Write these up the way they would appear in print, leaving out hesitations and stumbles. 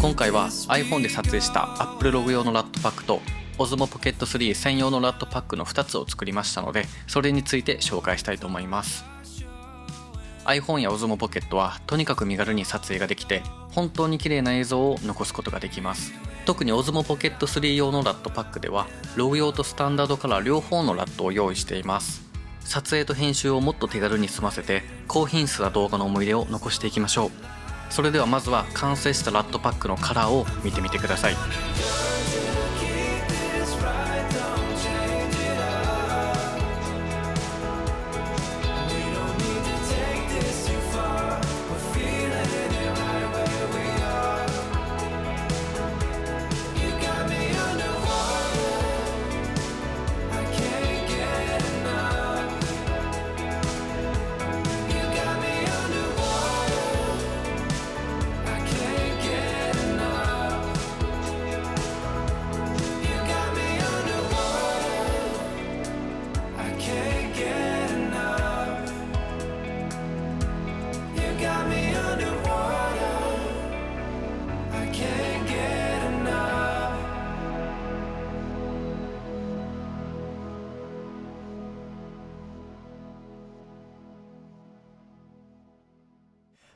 今回は iPhone で撮影した Apple ログ用のラットパックと Osmo Pocket 3専用のラットパックの2つを作りましたので、それについて紹介したいと思います。 iPhone や Osmo Pocket はとにかく身軽に撮影ができて、本当に綺麗な映像を残すことができます。特に Osmo Pocket 3用のラットパックではログ用とスタンダードカラー両方のラットを用意しています。撮影と編集をもっと手軽に済ませて、高品質な動画の思い出を残していきましょう。それではまずは完成したラットパックのカラーを見てみてください。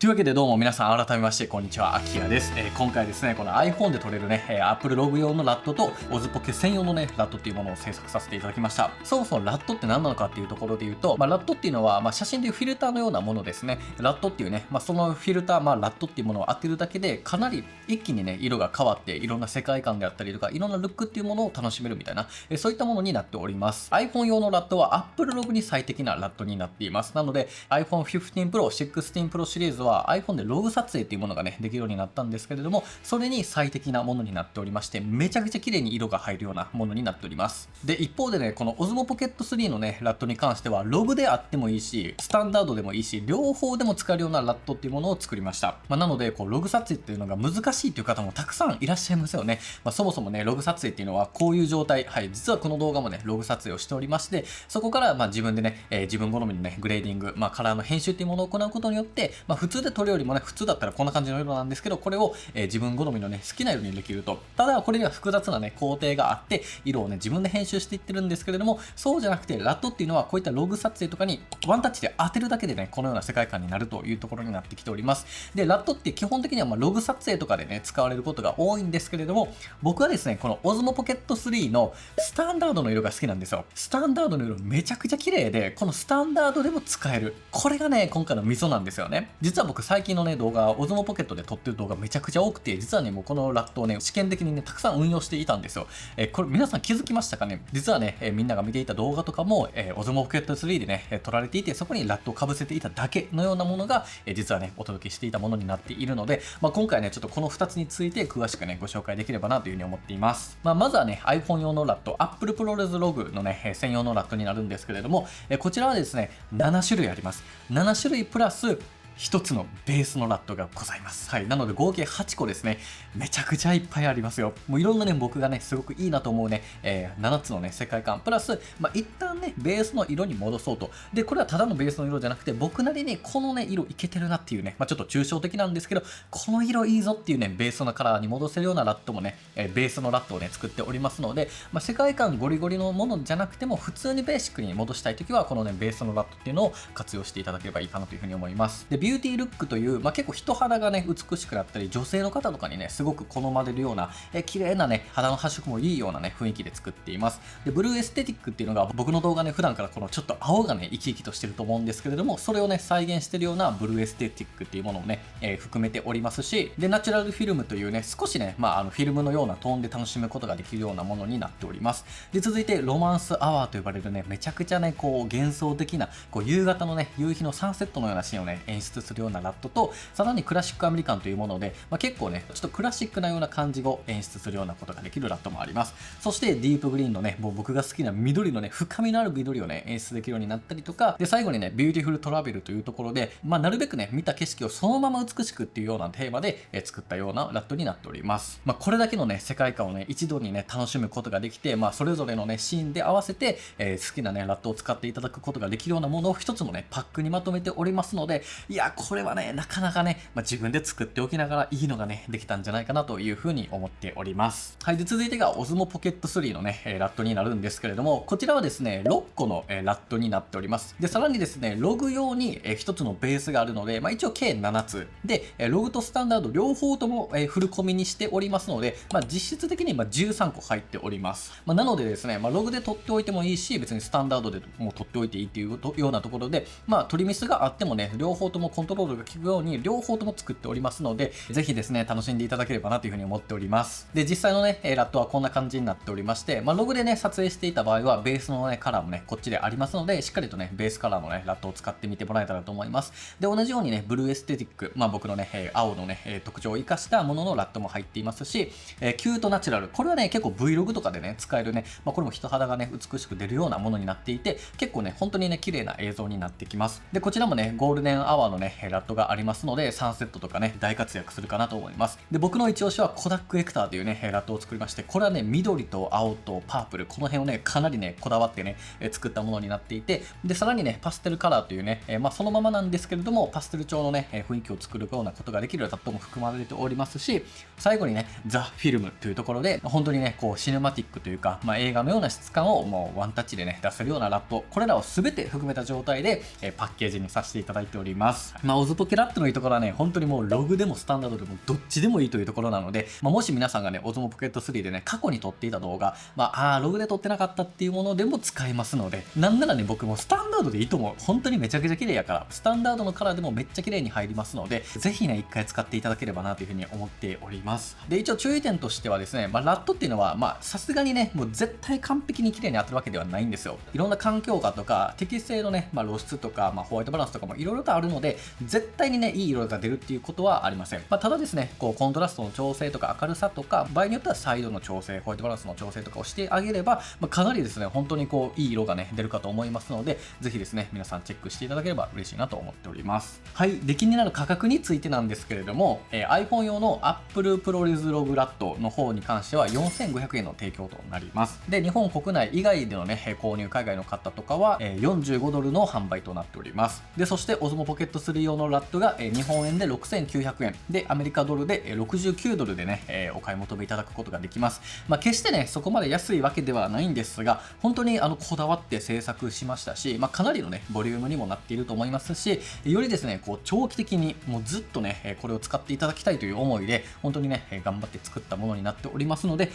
というわけでどうも皆さん改めましてこんにちは、あきらです。今回ですね、この iPhone で撮れるね、Apple ログ用のラットと Osmo Pocket 専用のね、ラットっていうものを制作させていただきました。そもそもラットって何なのかっていうところで言うと、ラットっていうのは、写真でいうフィルターのようなものですね。ラットっていうね、そのフィルター、ラットっていうものを当てるだけでかなり一気にね、色が変わっていろんな世界観であったりとか、いろんなルックっていうものを楽しめるみたいな、そういったものになっております。iPhone 用のラットは Apple ログに最適なラットになっています。なので iPhone 15 Pro、16 Pro シリーズは iPhone でログ撮影っていうものがねできるようになったんですけれども、それに最適なものになっておりまして、めちゃくちゃ綺麗に色が入るようなものになっております。で一方でね、この Osmo Pocket 3のねラットに関してはログであってもいいし、スタンダードでもいいし、両方でも使えるようなラットっていうものを作りました。なのでログ撮影っていうのが難しいという方もたくさんいらっしゃいますよね。そもそもねログ撮影っていうのはこういう状態、実はこの動画もねログ撮影をしておりまして、そこから自分でね、自分好みのねグレーディング、カラーの編集っていうものを行うことによって、普通で撮るよりもね、普通だったらこんな感じの色なんですけど、これを、自分好みのね好きな色にできると。ただこれには複雑なね工程があって、色をね自分で編集していってるんですけれども、そうじゃなくてラットっていうのはこういったログ撮影とかにワンタッチで当てるだけでね、このような世界観になるというところになってきております。でラットって基本的にはログ撮影とかでね使われることが多いんですけれども、僕はですねこの Osmo Pocket 3のスタンダードの色が好きなんですよ。スタンダードの色めちゃくちゃ綺麗で、このスタンダードでも使える、これがね今回のミソなんですよね。実は僕最近のね動画、Osmo Pocket で撮ってる動画めちゃくちゃ多くて、実はねもうこのラットをね試験的にねたくさん運用していたんですよ。これ皆さん気づきましたかね。実はね、みんなが見ていた動画とかも、Osmo Pocket 3でね撮られていて、そこにラットをかぶせていただけのようなものが、実はねお届けしていたものになっているので、今回ねちょっとこの2つについて詳しくねご紹介できればなというふうに思っています。まずはね iPhone 用のラット、 Apple ProRes ログのね専用のラットになるんですけれども、こちらはですね7種類あります。7種類プラス1つのベースのラットがございます。なので合計8個ですね。めちゃくちゃいっぱいありますよ。もういろんなね、僕がね、すごくいいなと思うね、7つのね、世界観、プラス、一旦ね、ベースの色に戻そうと。で、これはただのベースの色じゃなくて、僕なりにこのね、色いけてるなっていうね、ちょっと抽象的なんですけど、この色いいぞっていうね、ベースのカラーに戻せるようなラットもね、ベースのラットをね、作っておりますので、世界観ゴリゴリのものじゃなくても、普通にベーシックに戻したいときは、このね、ベースのラットっていうのを活用していただければいいかなというふうに思います。でビューティールックという、結構人肌がね美しくなったり、女性の方とかにねすごく好まれるような、綺麗なね肌の発色もいいようなね雰囲気で作っています。でブルーエステティックっていうのが、僕の動画ね普段からこのちょっと青がね生き生きとしてると思うんですけれども、それをね再現してるようなブルーエステティックっていうものをね、含めておりますし、でナチュラルフィルムというね少しねフィルムのようなトーンで楽しむことができるようなものになっております。で続いてロマンスアワーと呼ばれるねめちゃくちゃね幻想的な夕方のね夕日のサンセットのようなシーンをね演出するようなラットと、さらにクラシックアメリカンというもので、結構ねちょっとクラシックなような感じを演出するようなことができるラットもあります。そしてディープグリーンのねもう僕が好きな緑のね深みのある緑をね演出できるようになったりとか、で最後にねビューティフルトラベルというところで、なるべくね見た景色をそのまま美しくっていうようなテーマで、作ったようなラットになっております。これだけのね世界観をね一度にね楽しむことができて、それぞれのねシーンで合わせて、好きなねラットを使っていただくことができるようなものを一つのねパックにまとめておりますので、いやや、これはね、なかなかね、自分で作っておきながらいいのがね、できたんじゃないかなというふうに思っております。はい。で、続いてが Osmo Pocket 3のね、ラットになるんですけれども、こちらはですね、6個のラットになっております。で、さらにですね、ログ用に1つのベースがあるので、一応計7つ。で、ログとスタンダード両方ともフル込みにしておりますので、実質的に13個入っております。なのでですね、ログで取っておいてもいいし、別にスタンダードでも取っておいていいっていうようなところで、取りミスがあってもね、両方ともコントロールが効くように、両方とも作っておりますので、ぜひですね、楽しんでいただければなというふうに思っております。で、実際のね、ラットはこんな感じになっておりまして、ログでね、撮影していた場合は、ベースのね、カラーもね、こっちでありますので、しっかりとね、ベースカラーのね、ラットを使ってみてもらえたらと思います。で、同じようにね、ブルーエステティック、僕のね、青のね、特徴を生かしたもののラットも入っていますし、キュートナチュラル、これはね、結構 Vlog とかでね、使えるね、これも人肌がね、美しく出るようなものになっていて、結構ね、本当にね、綺麗な映像になってきます。で、こちらもね、ゴールデンアワーのね、ラットがありますので、サンセットとかね、大活躍するかなと思います。で、僕の一押しはコダックエクターというね、ラットを作りまして、これはね、緑と青とパープル、この辺をね、かなりね、こだわってね、作ったものになっていて、で、さらにね、パステルカラーというね、そのままなんですけれども、パステル調のね、雰囲気を作るようなことができるラットも含まれておりますし、最後にね、ザ・フィルムというところで、本当にね、こう、シネマティックというか、映画のような質感をもうワンタッチでね、出せるようなラット、これらを全て含めた状態で、パッケージにさせていただいております。オズポケラットのいいところはね、本当にもうログでもスタンダードでもどっちでもいいというところなので、もし皆さんがね、オズモポケット3でね、過去に撮っていた動画、ログで撮ってなかったっていうものでも使えますので、なんならね、僕もスタンダードでいいと思う。本当にめちゃくちゃ綺麗やから、スタンダードのカラーでもめっちゃ綺麗に入りますので、ぜひね、一回使っていただければなというふうに思っております。で、一応注意点としてはですね、ラットっていうのは、さすがにね、もう絶対完璧に綺麗に当たるわけではないんですよ。いろんな環境下とか、適正のね、露出とか、ホワイトバランスとかもいろいろとあるので、絶対にね、いい色が出るっていうことはありません。ただですね、こう、コントラストの調整とか明るさとか、場合によってはサイドの調整、ホワイトバランスの調整とかをしてあげれば、かなりですね、本当にこう、いい色がね、出るかと思いますので、ぜひですね、皆さんチェックしていただければ嬉しいなと思っております。はい。で、気になる価格についてなんですけれども、iPhone 用の Apple ProRes Log ラットの方に関しては4500円の提供となります。で、日本国内以外でのね、購入海外の方とかは、45ドルの販売となっております。で、そして Osmo Pocket 3用のラットが、日本円で6900円で、アメリカドルで69ドルでね、お買い求めいただくことができます。決してね、そこまで安いわけではないんですが、本当にこだわって制作しましたし、かなりのね、ボリュームにもなっていると思いますし、よりですね、こう、長期的にもうずっとね、これを使っていただきたいという思いで、本当にね、頑張って作ったものになっておりますので、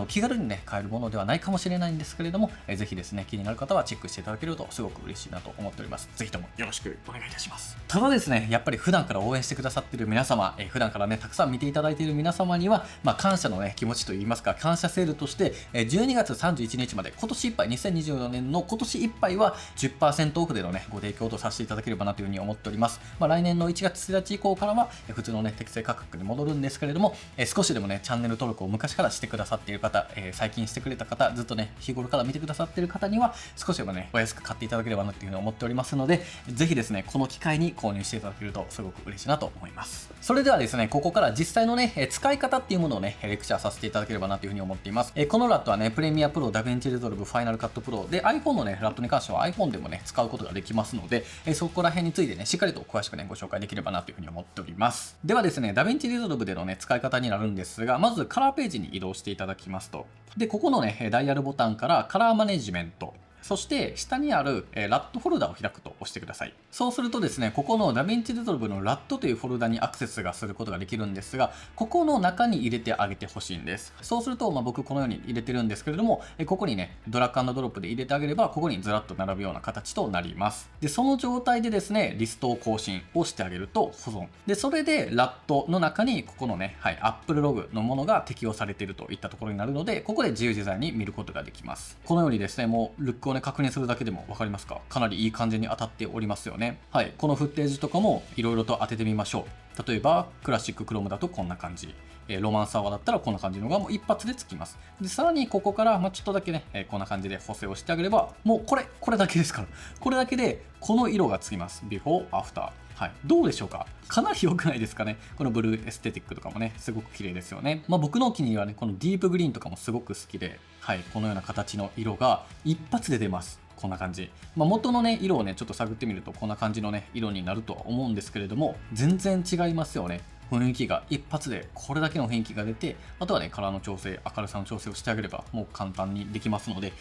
気軽にね、買えるものではないかもしれないんですけれども、ぜひですね、気になる方はチェックしていただけるとすごく嬉しいなと思っております。ぜひともよろしくお願いいたします。ただですね、やっぱり普段から応援してくださっている皆様、普段からね、たくさん見ていただいている皆様には、感謝のね、気持ちといいますか、感謝セールとして、12月31日まで、今年いっぱい、2024年の今年いっぱいは 10% オフでのね、ご提供とさせていただければなというふうに思っております。来年の1月1日以降からは、普通のね、適正価格に戻るんですけれども、少しでもね、チャンネル登録を昔からしてくださっている方、最近してくれた方、ずっとね、日頃から見てくださっている方には、少しでもね、お安く買っていただければなというふうに思っておりますので、ぜひですね、この機会に購入していただけるとすごく嬉しいなと思います。それではですね、ここから実際のね、使い方っていうものをね、レクチャーさせていただければなというふうに思っています。このラットはね、プレミアプロ、ダヴィンチリゾルブ、ファイナルカットプロで iPhone のね、ラットに関しては iPhone でもね、使うことができますので、そこら辺についてね、しっかりと詳しくね、ご紹介できればなというふうに思っております。ではですね、ダヴィンチリゾルブでのね、使い方になるんですが、まずカラーページに移動していただきますと、で、ここのね、ダイヤルボタンからカラーマネジメント、そして下にあるラットフォルダを開くと押してください。そうするとですね、ここのダヴィンチリゾルブのラットというフォルダにアクセスがすることができるんですが、ここの中に入れてあげてほしいんです。そうすると、僕このように入れてるんですけれども、ここにね、ドラッグ&ドロップで入れてあげれば、ここにずらっと並ぶような形となります。で、その状態でですね、リストを更新をしてあげると保存。で、それでラットの中にここのね、Apple Log のものが適用されているといったところになるので、ここで自由自在に見ることができます。このようにですね、もうルックをね、確認するだけでも分かりますか？かなりいい感じに当たっておりますよね。はい。このフッテージとかもいろいろと当ててみましょう。例えば、クラシッククロームだとこんな感じ。ロマンサワーだったらこんな感じのがもう一発でつきます。で、さらにここから、ちょっとだけね、こんな感じで補正をしてあげれば、もうこれだけですから。これだけで、この色がつきます。ビフォー、アフター。はい。どうでしょうか？かなり良くないですかね？このブルーエステティックとかもね、すごく綺麗ですよね。僕のお気に入りはね、このディープグリーンとかもすごく好きで、はい。このような形の色が一発で出ます。こんな感じ。元のね、色をね、ちょっと探ってみると、こんな感じのね、色になるとは思うんですけれども、全然違いますよね。雰囲気が一発でこれだけの雰囲気が出て、あとはね、カラーの調整、明るさの調整をしてあげれば、もう簡単にできますので、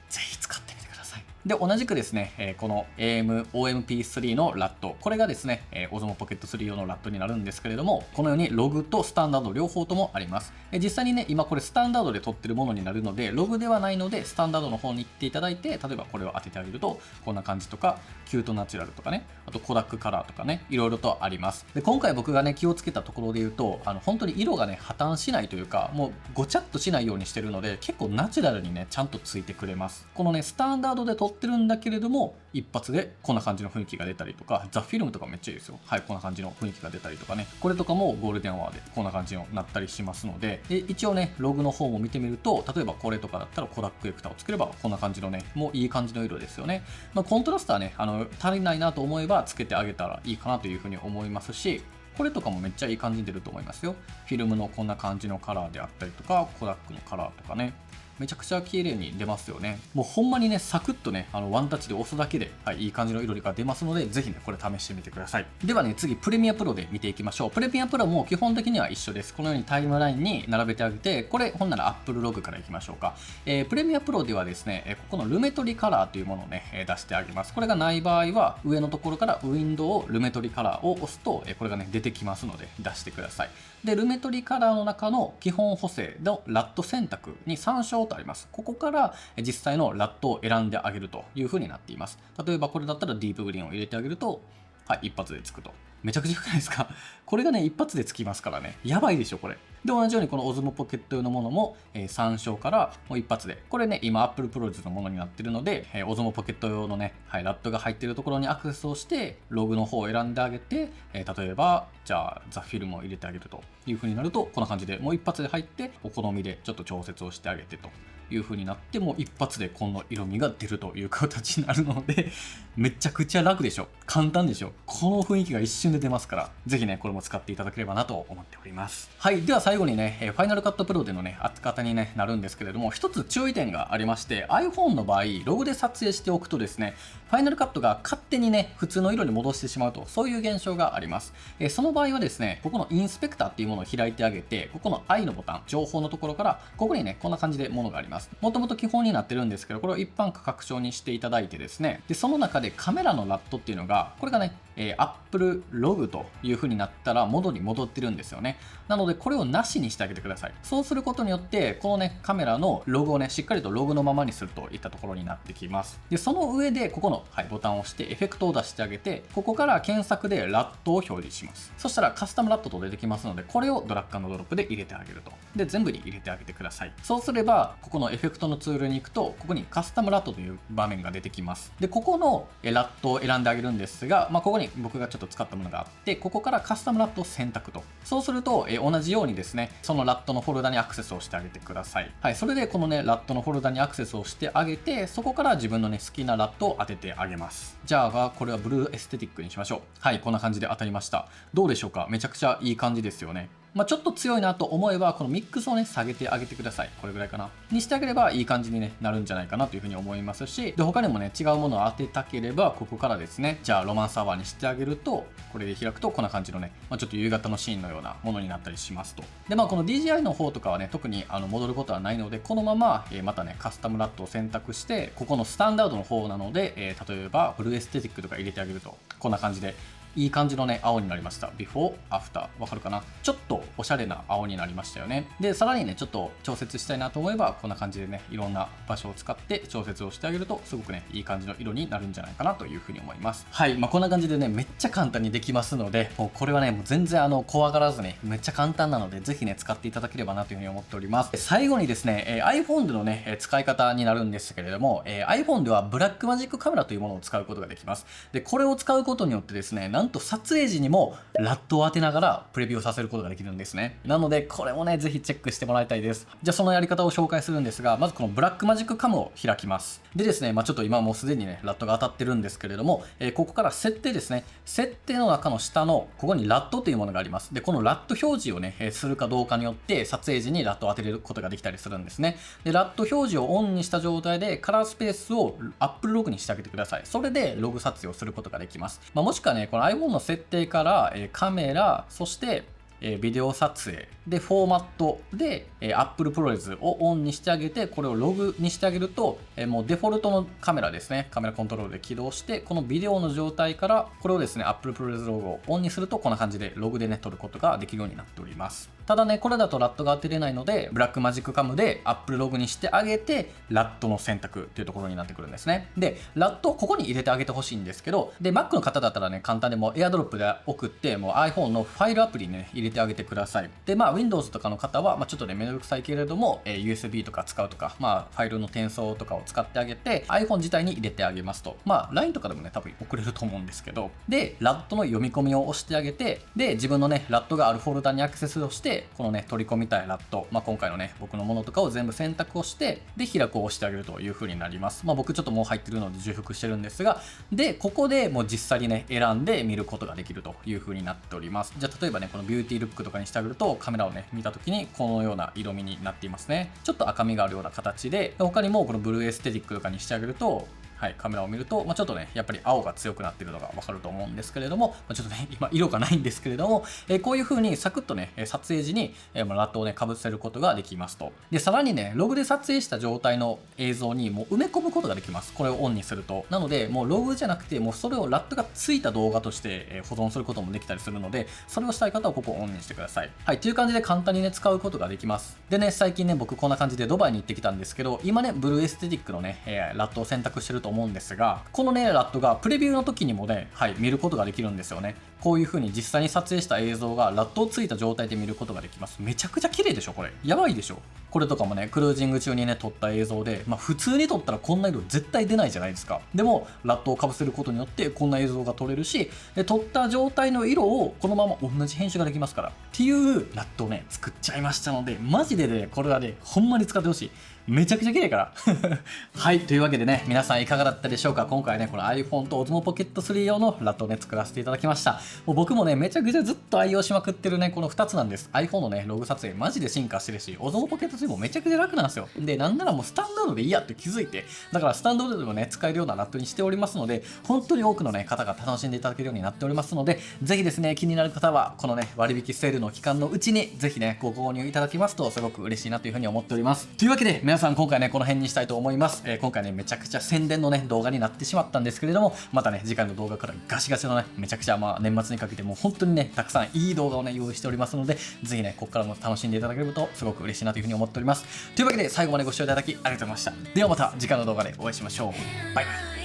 ぜひ使ってみてください。で、同じくですね、この AMOMP3 のラット、これがですね、Osmo Pocket 3用のラットになるんですけれども、このようにログとスタンダード両方ともあります。実際にね、今これスタンダードで撮ってるものになるので、ログではないので、スタンダードの方に行っていただいて、例えばこれを当ててあげると、こんな感じとか、キュートナチュラルとかね、あとコダックカラーとかね、いろいろとあります。で、今回僕がね、気をつけたところで言うと、本当に色がね、破綻しないというか、もうごちゃっとしないようにしてるので、結構ナチュラルにね、ちゃんとついてくれます。このね、スタンダードで撮ってるんだけれども、一発でこんな感じの雰囲気が出たりとか、ザ・フィルムとかめっちゃいいですよ。はい、こんな感じの雰囲気が出たりとかね、これとかもゴールデンアワーでこんな感じになったりしますので、一応ね、ログの方も見てみると、例えばこれとかだったらコダックエクタをつければこんな感じのね、もういい感じの色ですよね。コントラストはね、足りないなと思えばつけてあげたらいいかなというふうに思いますし、これとかもめっちゃいい感じに出ると思いますよ。フィルムのこんな感じのカラーであったりとか、コダックのカラーとかね。めちゃくちゃ綺麗に出ますよね。もうほんまにね、サクッとね、ワンタッチで押すだけで、はい、いい感じの色が出ますので、ぜひね、これ試してみてください。ではね、次、プレミアプロで見ていきましょう。プレミアプロも基本的には一緒です。このようにタイムラインに並べてあげて、これ、ほんなら Apple ログからいきましょうか。プレミアプロではですね、ここのルメトリカラーというものをね、出してあげます。これがない場合は、上のところからウィンドウルメトリカラーを押すと、これがね、出てきますので、出してください。で、ルメトリカラーの中の基本補正のラット選択に参照とあります。ここから実際のラットを選んであげるという風になっています。例えばこれだったらディープグリーンを入れてあげると、はい、一発でつくと。めちゃくちゃ良くないですか？これがね、一発でつきますからね。やばいでしょ、これ。で、同じようにこの Osmo Pocket 用のものも、参照からもう一発で。これね、今 Apple Pro のものになってるので、Osmo Pocket 用のね、はい、ラットが入ってるところにアクセスをして、ログの方を選んであげて、例えば、じゃあ、ザ・フィルムを入れてあげるという風になると、こんな感じでもう一発で入って、お好みでちょっと調節をしてあげてという風になって、もう一発でこの色味が出るという形になるので、めちゃくちゃ楽でしょ。簡単でしょ。この雰囲気が一瞬で出ますから、ぜひね、これも使っていただければなと思っております。はい。では最後にね、ファイナルカットプロでのね、扱い方に、ね、なるんですけれども、一つ注意点がありまして、iPhone の場合、ログで撮影しておくとですね、ファイナルカットが勝手にね、普通の色に戻してしまうと、そういう現象があります。その場合はですね、ここのインスペクターっていうものを開いてあげて、ここの I のボタン、情報のところから、ここにね、こんな感じでものがあります。もともと基本になってるんですけど、これを一般か拡張にしていただいてですね、で、その中でカメラのラットっていうのが、これがね、Apple ログという風になったら元に戻ってるんですよね。なのでこれをなしにしてあげてください。そうすることによってこのねカメラのログをねしっかりとログのままにするといったところになってきます。でその上でここの、はい、ボタンを押してエフェクトを出してあげて、ここから検索でラットを表示します。そしたらカスタムラットと出てきますので、これをドラッグ&ドロップで入れてあげると。で全部に入れてあげてください。そうすればここのエフェクトのツールに行くと、ここにカスタムラットという場面が出てきます。でここのラットを選んであげるんですが、ここに僕がちょっと使ったものがあって、ここからカスタムラットを選択と。そうすると、同じようにですね、そのラットのフォルダにアクセスをしてあげてください。はい、それでこのね、ラットのフォルダにアクセスをしてあげて、そこから自分のね、好きなラットを当ててあげます。じゃあ、これはブルーエステティックにしましょう。はい、こんな感じで当たりました。どうでしょうか？めちゃくちゃいい感じですよね。ちょっと強いなと思えば、このミックスをね、下げてあげてください。これぐらいかな。にしてあげればいい感じに、ね、なるんじゃないかなというふうに思いますし、で、他にもね、違うものを当てたければ、ここからですね、じゃあロマンスアワーにしてあげると、これで開くとこんな感じのね、ちょっと夕方のシーンのようなものになったりしますと。で、この DJI の方とかはね、特に戻ることはないので、このまま、またね、カスタムラットを選択して、ここのスタンダードの方なので、例えば、ブルーエステティックとか入れてあげると、こんな感じで、いい感じのね、青になりました。ビフォー、アフター。わかるかな？ちょっとおしゃれな青になりましたよね。で、さらにね、ちょっと調節したいなと思えば、こんな感じでね、いろんな場所を使って調節をしてあげると、すごくね、いい感じの色になるんじゃないかなというふうに思います。はい。こんな感じでね、めっちゃ簡単にできますので、もうこれはね、もう全然怖がらずに、めっちゃ簡単なので、ぜひね、使っていただければなというふうに思っております。最後にですね、iPhone でのね、使い方になるんですけれども、iPhone ではブラックマジックカメラというものを使うことができます。で、これを使うことによってですね、なんなんと撮影時にもラットを当てながらプレビューをさせることができるんですね。なのでこれもねぜひチェックしてもらいたいです。じゃあそのやり方を紹介するんですが、まずこのブラックマジックカムを開きます。でですね、ちょっと今もうすでにねラットが当たってるんですけれども、ここから設定ですね。設定の中の下のここにラットというものがあります。でこのラット表示をね、するかどうかによって撮影時にラットを当てれることができたりするんですね。でラット表示をオンにした状態でカラースペースを Apple ログにしてあげてください。それでログ撮影をすることができます。もしくはねこの iPhone の設定から、カメラそしてビデオ撮影でフォーマットで Apple ProRes をオンにしてあげてこれをログにしてあげるともうデフォルトのカメラですね、カメラコントロールで起動してこのビデオの状態からこれをですね Apple ProRes ログをオンにするとこんな感じでログでね撮ることができるようになっております。ただねこれだとラットが当てれないのでブラックマジックカムで Apple ログにしてあげてラットの選択っていうところになってくるんですね。でラットをここに入れてあげてほしいんですけど、で Mac の方だったらね簡単でもう AirDrop で送ってもう iPhone のファイルアプリにね入れてあげてください。でWindows とかの方はちょっとねめんどくさいけれども、USB とか使うとかファイルの転送とかを使ってあげて iPhone 自体に入れてあげますとLINE とかでもね多分送れると思うんですけど、でラットの読み込みを押してあげて、で自分のねラットがあるフォルダにアクセスをしてこのね取り込みたいラット、今回のね僕のものとかを全部選択をしてで開くを押してあげるという風になります。僕ちょっともう入ってるので重複してるんですが、でここでもう実際にね選んで見ることができるという風になっております。じゃあ例えばねこのビューティールックとかにしてあげるとカメラをね見た時にこのような色味になっていますね。ちょっと赤みがあるような形で、他にもこのブルーエステティックとかにしてあげるとカメラを見ると、ちょっとね、やっぱり青が強くなっているのがわかると思うんですけれども、ちょっとね、今、色がないんですけれども、こういう風にサクッとね、撮影時に、ラットをね、かぶせることができますと。で、さらにね、ログで撮影した状態の映像にもう埋め込むことができます。これをオンにすると。なので、もうログじゃなくて、もうそれをラットがついた動画として保存することもできたりするので、それをしたい方はここをオンにしてください。はい、という感じで簡単にね、使うことができます。でね、最近ね、僕こんな感じでドバイに行ってきたんですけど、今ね、ブルーエステティックのね、ラットを選択してると思うんですが、このねラットがプレビューの時にもね、見ることができるんですよね。こういう風に実際に撮影した映像がラットをついた状態で見ることができます。めちゃくちゃ綺麗でしょこれ。やばいでしょ。これとかもねクルージング中にね撮った映像で、普通に撮ったらこんな色絶対出ないじゃないですか。でもラットをかぶせることによってこんな映像が撮れるし、で撮った状態の色をこのまま同じ編集ができますからっていうラットをね作っちゃいましたので、マジでねこれはねほんまに使ってほしい。めちゃくちゃ綺麗からはい、というわけでね皆さんいかがだったでしょうか。今回ねこの iPhone と Osmo Pocket 3用のラットをね作らせていただきました。もう僕もねめちゃくちゃずっと愛用しまくってるねこの2つなんです。 iPhone のねログ撮影マジで進化してるし Osmo Pocket 3もめちゃくちゃ楽なんですよ。でなんならもうスタンダードでいいやって気づいて、だからスタンダードでもね使えるようなラットにしておりますので、本当に多くのね方が楽しんでいただけるようになっておりますので、ぜひですね気になる方はこのね割引セールの期間のうちにぜひねご購入いただきますとすごく嬉しいなというふうに思っております。というわけで皆さん今回ねこの辺にしたいと思います。今回ねめちゃくちゃ宣伝のね動画になってしまったんですけれども、またね次回の動画からガシガシのねめちゃくちゃ年末にかけてもう本当にねたくさんいい動画をね用意しておりますので、ぜひねここからも楽しんでいただけるとすごく嬉しいなというふうに思っております。というわけで最後までご視聴いただきありがとうございました。ではまた次回の動画でお会いしましょう。バイバイ。